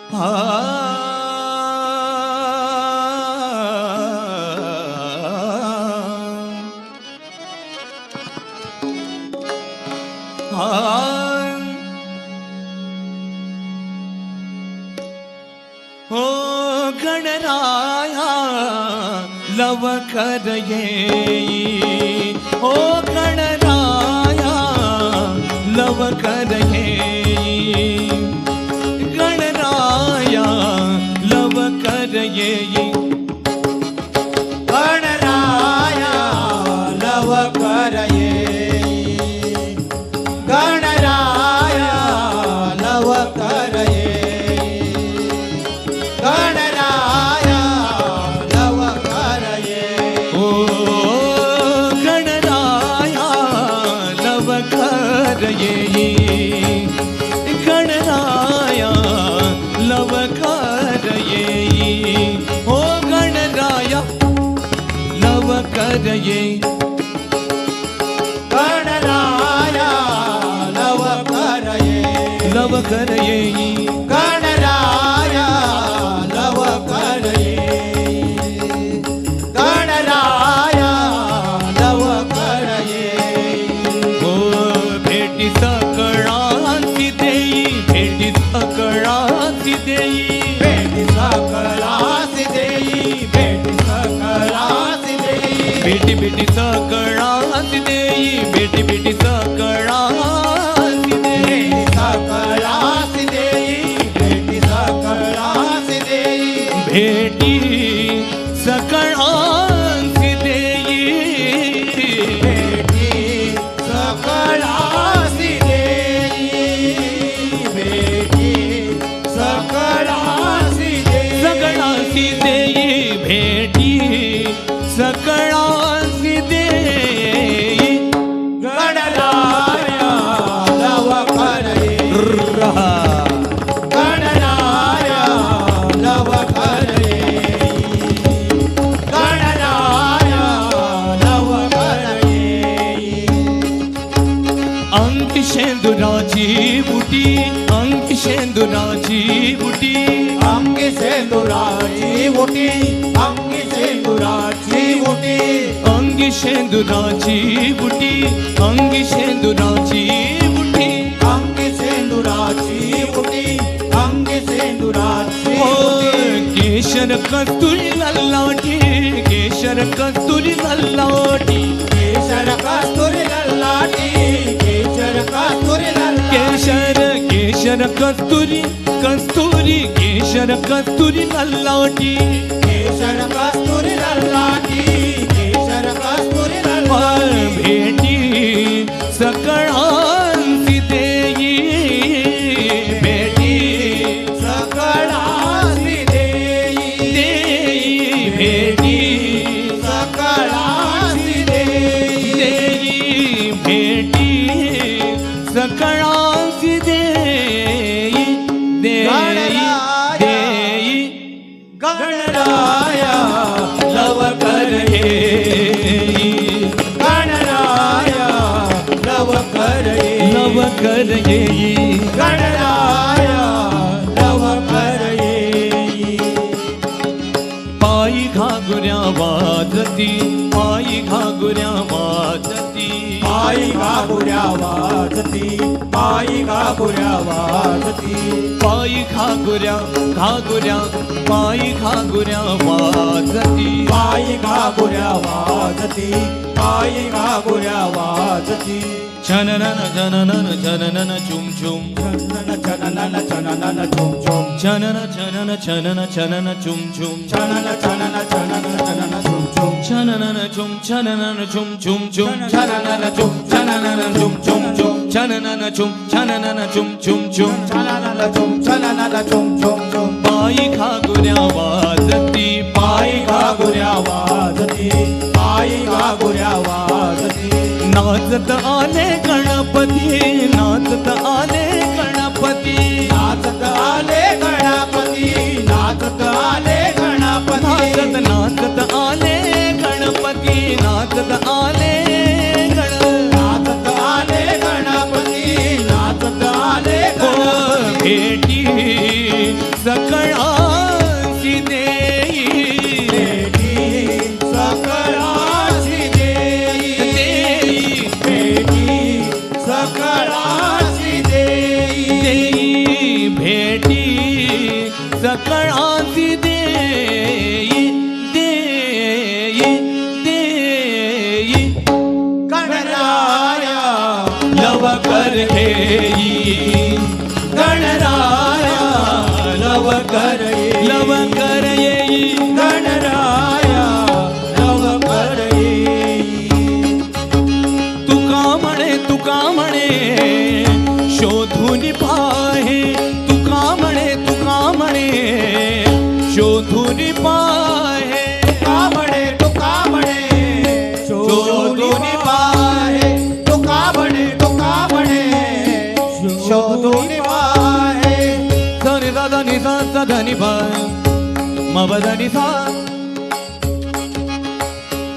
हो गणराया लवकर येई, हो गणराया लवकर येई, गणराया लवकर येई, गणराया लवकर येई, गणराया लवकर येई, गणराया लवकर येई. ओ गणराया लवकर येई, गणराया लवकर येई, हो गणराया लवकर येई, गणराया लवकर येई, लवकर येई, गणराया लवकर येई, गणराया लवकर येई. हो भेटी सकळांची देई, भेटी सकळांची देई, भेटी सकळांची देई, भेटी सकळांची देई, भेटी भेटी सकळांची देई, भेटी भेटी सकळांची देई, सकळांची देई, भेटी सकळांची देई, भेटी सकळांची देई, भेटी सकळांची देई, भेटी सकळांची देई, सकळांची देई, भेटी सकळांची देई, गणराया लवकर येई, रहा गणराया लवकर येई, गणराया लवकर येई. अंक शेंदुराची बुटी, अंक शेंदुराची बुटी, अंगी सेंदुराची बुटी, अंगी सेंदुराची बुटी, अंगी शेंदुराची बुटी, अंगी शेंदुराची बुटी, अंगी सेंदुराची बुटी, अंगी सेंदुराची हो बुटी. केशर कस्तुरी ललाटी, केशर कस्तुरी ललाटी, केशर कस्तुरी ललाटी, केशर कस्तुरी ललाटी, केशर केशर कस्तुरी कस्तुरी, केशर कस्तुरी ललाटी, केशर कस्तुरी ललाटी, केशर कस्तुरी ललाटी. भेटी सकळांची देई, भेटी सकळांची देई, देई, भेटी सकळांची देई, देई, भेटी सकळांची देई, देई, देई, गणराया लवकर येई, गणराया लवकर येई, लवकर येई, गणराया लवकर येई. पायी घागुऱ्या वाजती, पायी घागुऱ्या वाजती, पायी घागुऱ्या वाजती, पायी घागुऱ्या वाजती, पायी घागुऱ्या घागुऱ्या, पायी घागुऱ्या वाजती, पायी घागुऱ्या वाजती, पायी घागुऱ्या वाजती. छननन छननन छननन चुम चुम, छनन छनन छनन झुम झुम, छनन छनन छनन छनन चुम चुम, छनन छनन छनन छनन झुम झुम, छननन चुम छननन चुम चुम चुम, छनन झुम छनन झुम झुम झुम, छननन चुम छननन चुम चुम चुम, छनन झुम छनन झुम झुम झुम. पायी घागुऱ्या वाजती, पायी घागुऱ्या वाजती, पायी घागुऱ्या वाजती. नाचत आले गणपती, नाचत आले गणपती, नाचत आले गणपती, नाचत आले गणपती, नाचत नाचत आले गणपती, नाचत आले नाचत आले गणपती, नाचत आले हो गणपती. भेटी सकळांची देई देई देई गणराया लवकर घेई गणराया लवकर येई लवकर येई गणराया लवकर येई तुका म्हणे शोधून पाहे तुका म्हणे शोधून पाहे तुका म्हणे शोधून पाहे तुका म्हणे शोधून पाहे धनी सा धनी सा सा धनी पा मब धनी सा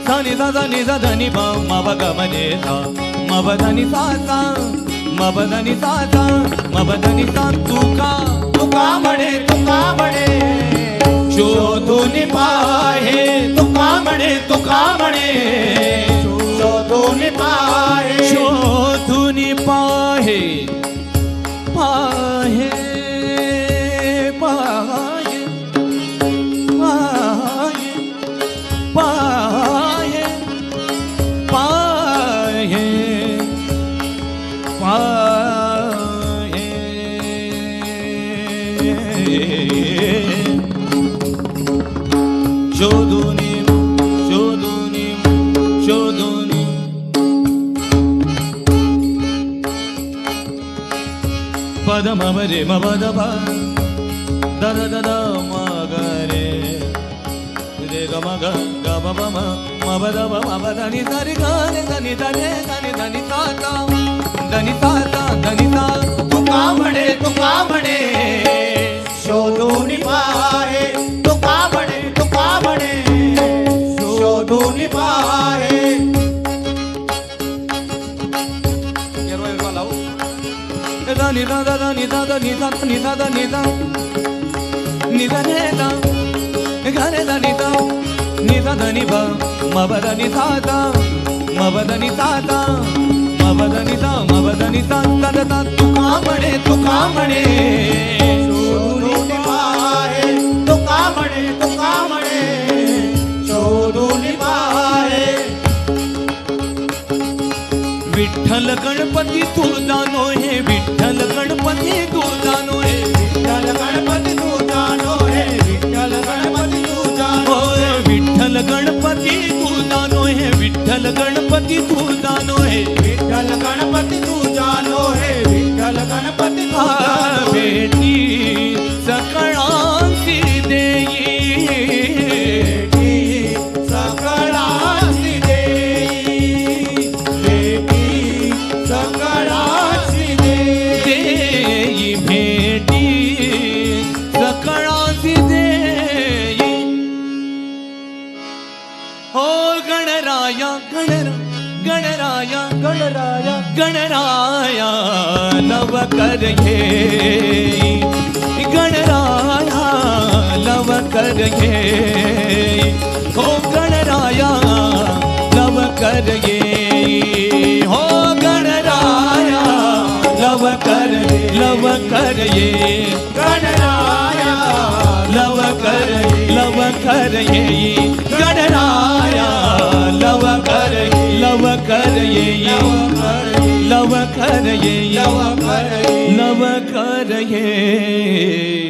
धनी सा धनी सा धनी पा मब गमने सा मब धनी सा सा मब धनी सा सा मब धनी सा तुका म्हणे शोधून पाहे तुका म्हणे शोधून पाहे शोधून पाहे पाहे पाहे पाहे पाहे पाहे शोधून शोधून शोधून पद मम रे म पद प द द द द म ग रे रे ग म ग ग म प म म प द प म प ध नि ध रि ग रे ध नि ध रे ध नि ध नि सा सा ध नि सा सा ध नि सा तुका म्हणे शोधून पाहे तुका म्हणे शोधून पाहे ध नि ध ध नि ध ध नि ध नि ध ध नि ध नि ध रे ध ग रे ध नि ध नि ध ध नि भ म प ध नि सा सा म प ध नि सा सा म प ध नि सा म प ध नि सा ध ध ध तुका म्हणे शोधून पाहे तुका म्हणे शोधून पाहे विठ्ठल गणपती तुळजानो हे विठ्ठल गणपती तुळजानो हे विठ्ठल गणपती तुझानो हे विठ्ठल गणपती तुझानो होय विठ्ठल गणपती तुळजानो हे विठ्ठल गणपती तुळजानो हे विठ्ठल गणपती तुझानो हे विठ्ठल गणपती तुझानो भेटी सकळांची देई सकळाची देई भेटी सकळाची देई भेटी सकळांची देई हो गणराया गणराया गणराया लवकर येई गणराया लवकर येई हो गणराया लवकर येई हो गणराया लवकर येई गणराया लवकर येई गणराया लवकर येई लवकर येई लवकर येई